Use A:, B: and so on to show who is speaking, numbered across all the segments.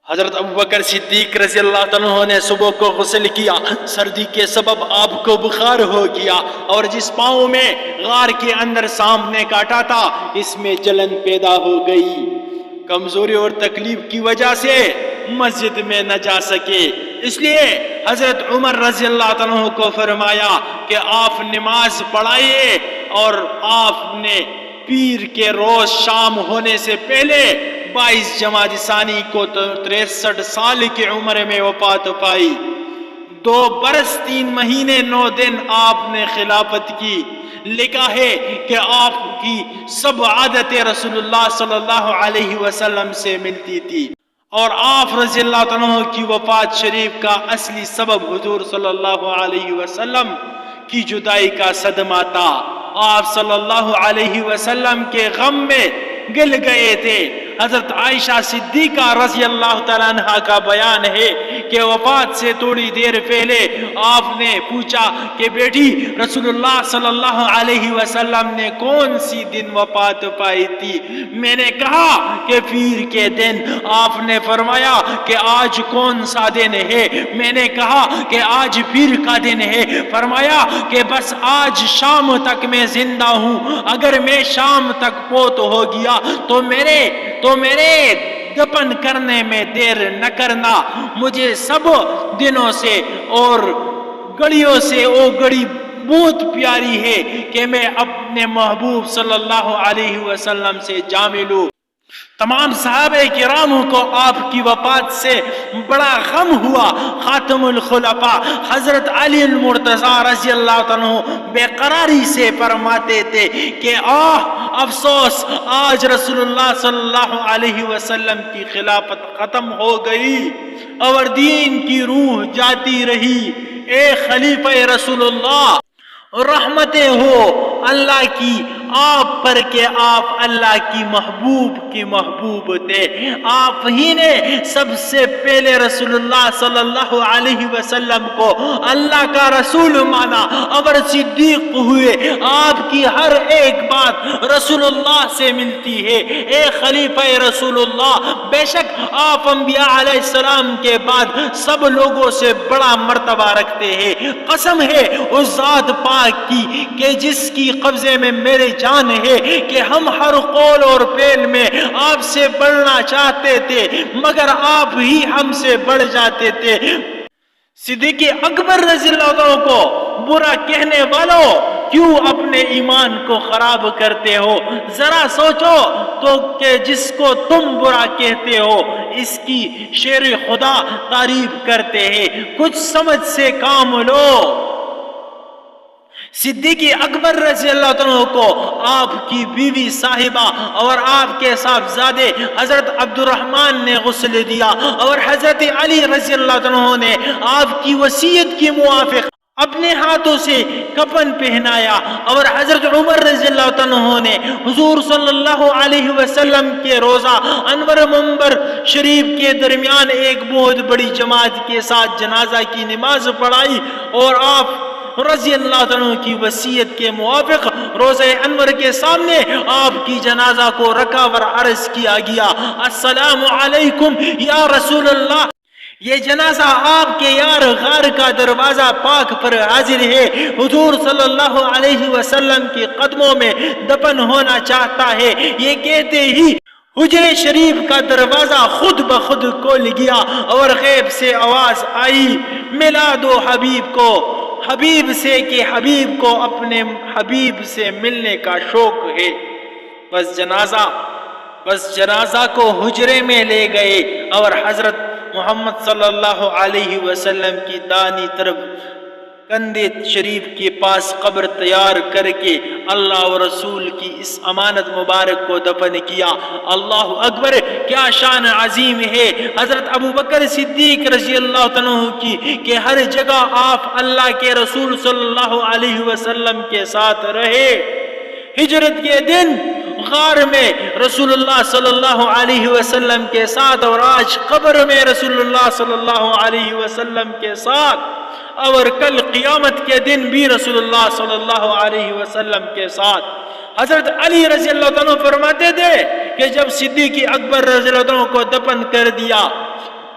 A: حضرت ابوبکر صدیق رضی اللہ عنہ نے صبح کو غسل کیا، سردی کے سبب آپ کو بخار ہو گیا، اور جس پاؤں میں غار کے اندر سانپ نے کاٹا تھا اس میں جلن پیدا ہو گئی۔ کمزوری اور تکلیف کی وجہ سے مسجد میں نہ جا سکے، اس لیے حضرت عمر رضی اللہ عنہ کو فرمایا کہ آپ نماز پڑھائیے، اور آپ نے پیر کے روز شام ہونے سے پہلے 22 جمادی ثانی کو 63 سال کی عمر میں وفات پائی۔ 2 برس 3 مہینے 9 دن آپ نے خلافت کی۔ لکھا ہے کہ آپ کی سب عادتیں رسول اللہ صلی اللہ علیہ وسلم سے ملتی تھی، اور آپ رضی اللہ عنہ کی وفات شریف کا اصلی سبب حضور صلی اللہ علیہ وسلم کی جدائی کا صدمہ تھا۔ آپ صلی اللہ علیہ وسلم کے غم میں گل گئے تھے۔ حضرت عائشہ صدیقہ رضی اللہ تعالیٰ عنہ کا بیان ہے کہ وفات سے تھوڑی دیر پہلے آپ نے پوچھا کہ بیٹی رسول اللہ صلی اللہ علیہ وسلم نے کون سی دن وفات پائی تھی؟ میں نے کہا کہ پیر کے دن۔ آپ نے فرمایا کہ آج کون سا دن ہے؟ میں نے کہا کہ آج پیر کا دن ہے۔ فرمایا کہ بس آج شام تک میں زندہ ہوں، اگر میں شام تک فوت ہو گیا تو میرے دفن کرنے میں دیر نہ کرنا۔ مجھے سب دنوں سے اور گھڑیوں سے وہ گھڑی بہت پیاری ہے کہ میں اپنے محبوب صلی اللہ علیہ وسلم سے جا ملوں۔ تمام صحابہ کرام کو آپ کی وفات سے بڑا غم ہوا۔ خاتم الخلفاء حضرت علی المرتضیٰ رضی اللہ عنہ بے قراری سے فرماتے تھے کہ افسوس، آج رسول اللہ صلی اللہ علیہ وسلم کی خلافت ختم ہو گئی اور دین کی روح جاتی رہی۔ اے خلیفہ رسول اللہ، رحمتیں ہو اللہ کی آپ پر کہ آپ اللہ کی محبوب تھے۔ آپ ہی نے سب سے پہلے رسول اللہ صلی اللہ علیہ وسلم کو اللہ کا رسول مانا اور صدیق ہوئے۔ آپ کی ہر ایک بات رسول اللہ سے ملتی ہے۔ اے خلیفہ رسول اللہ، بے شک آپ انبیاء علیہ السلام کے بعد سب لوگوں سے بڑا مرتبہ رکھتے ہیں۔ قسم ہے اس ذات پاک کی کہ جس کی قبضے میں میری جان ہے کہ ہم ہر قول اور فعل میں آپ سے بڑھنا چاہتے تھے، مگر آپ ہی ہم سے بڑھ جاتے تھے۔ صدیق اکبر رضی اللہ عنہ کو برا کہنے والوں، کیوں اپنے ایمان کو خراب کرتے ہو؟ ذرا سوچو تو کہ جس کو تم برا کہتے ہو اس کی شیر خدا تعریف کرتے ہیں۔ کچھ سمجھ سے کام لو۔ صدیق اکبر رضی اللہ عنہ کو آپ کی بیوی صاحبہ اور آپ کے صاحبزادے حضرت عبد الرحمن نے غسل دیا، اور حضرت علی رضی اللہ عنہ نے آپ کی وصیت کے موافق اپنے ہاتھوں سے کفن پہنایا، اور حضرت عمر رضی اللہ عنہ نے حضور صلی اللہ علیہ وسلم کے روضہ انور منبر شریف کے درمیان ایک بہت بڑی جماعت کے ساتھ جنازہ کی نماز پڑھائی، اور آپ رضی اللہ عنہ کی وصیت کے موافق روضہ انور کے سامنے آپ کی جنازہ کو رکھا اور عرض کیا گیا، السلام علیکم یا رسول اللہ۔ یہ جنازہ آپ کے یار غار کا دروازہ پاک پر حاضر ہے، حضور صلی اللہ علیہ وسلم کے قدموں میں دفن ہونا چاہتا ہے۔ یہ کہتے ہی حجرے شریف کا دروازہ خود بخود کھل گیا اور غیب سے آواز آئی، ملا دو حبیب کو، حبیب سے کہ حبیب کو اپنے حبیب سے ملنے کا شوق ہے۔ بس جنازہ کو حجرے میں لے گئے، اور حضرت محمد صلی اللہ علیہ وسلم کی دانی طرف کندھے شریف کے پاس قبر تیار کر کے اللہ و رسول کی اس امانت مبارک کو دفن کیا۔ اللہ اکبر، کیا شان عظیم ہے حضرت ابوبکر صدیق رضی اللہ عنہ کی کہ ہر جگہ آپ اللہ کے رسول صلی اللہ علیہ وسلم کے ساتھ رہے۔ ہجرت کے دن غار میں رسول اللہ صلی اللہ علیہ وسلم کے ساتھ، اور آج قبر میں رسول اللہ صلی اللہ علیہ وسلم کے ساتھ، اور کل قیامت کے دن بھی رسول اللہ صلی اللہ علیہ وسلم کے ساتھ۔ حضرت علی رضی اللہ عنہ فرماتے تھے کہ جب صدیق اکبر رضی اللہ عنہ کو دفن کر دیا،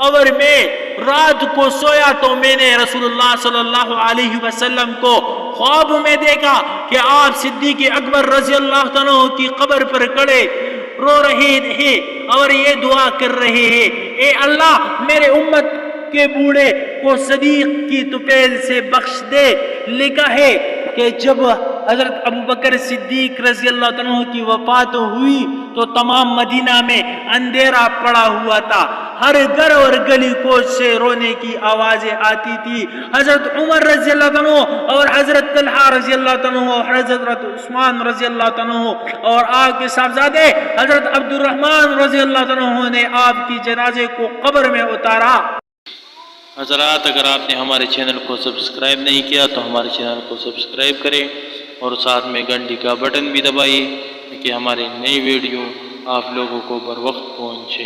A: اور میں رات کو سویا تو میں نے رسول اللہ صلی اللہ علیہ وسلم کو خواب میں دیکھا کہ آپ صدیق اکبر رضی اللہ عنہ کی قبر پر کھڑے رو رہے ہیں اور یہ دعا کر رہے ہیں، اے اللہ میرے امت کے بوڑھے کو صدیق کی طفیل سے بخش دے۔ لکھا ہے کہ جب حضرت ابوبکر صدیق رضی اللہ عنہ کی وفات ہوئی تو تمام مدینہ میں اندھیرا پڑا ہوا تھا، ہر گھر اور گلی کوچ سے رونے کی آوازیں آتی تھی۔ حضرت عمر رضی اللہ عنہ اور حضرت طلحہ رضی اللہ عنہ اور حضرت عثمان رضی اللہ عنہ اور آپ کے صاحبزادے حضرت عبد الرحمن رضی اللہ عنہ نے آپ کی جنازے کو قبر میں اتارا۔ حضرات اگر آپ نے ہمارے چینل کو سبسکرائب نہیں کیا تو ہمارے چینل کو سبسکرائب کریں اور ساتھ میں گھنٹی کا بٹن بھی دبائیے تاکہ ہماری نئی ویڈیو آپ لوگوں کو بر وقت پہنچے۔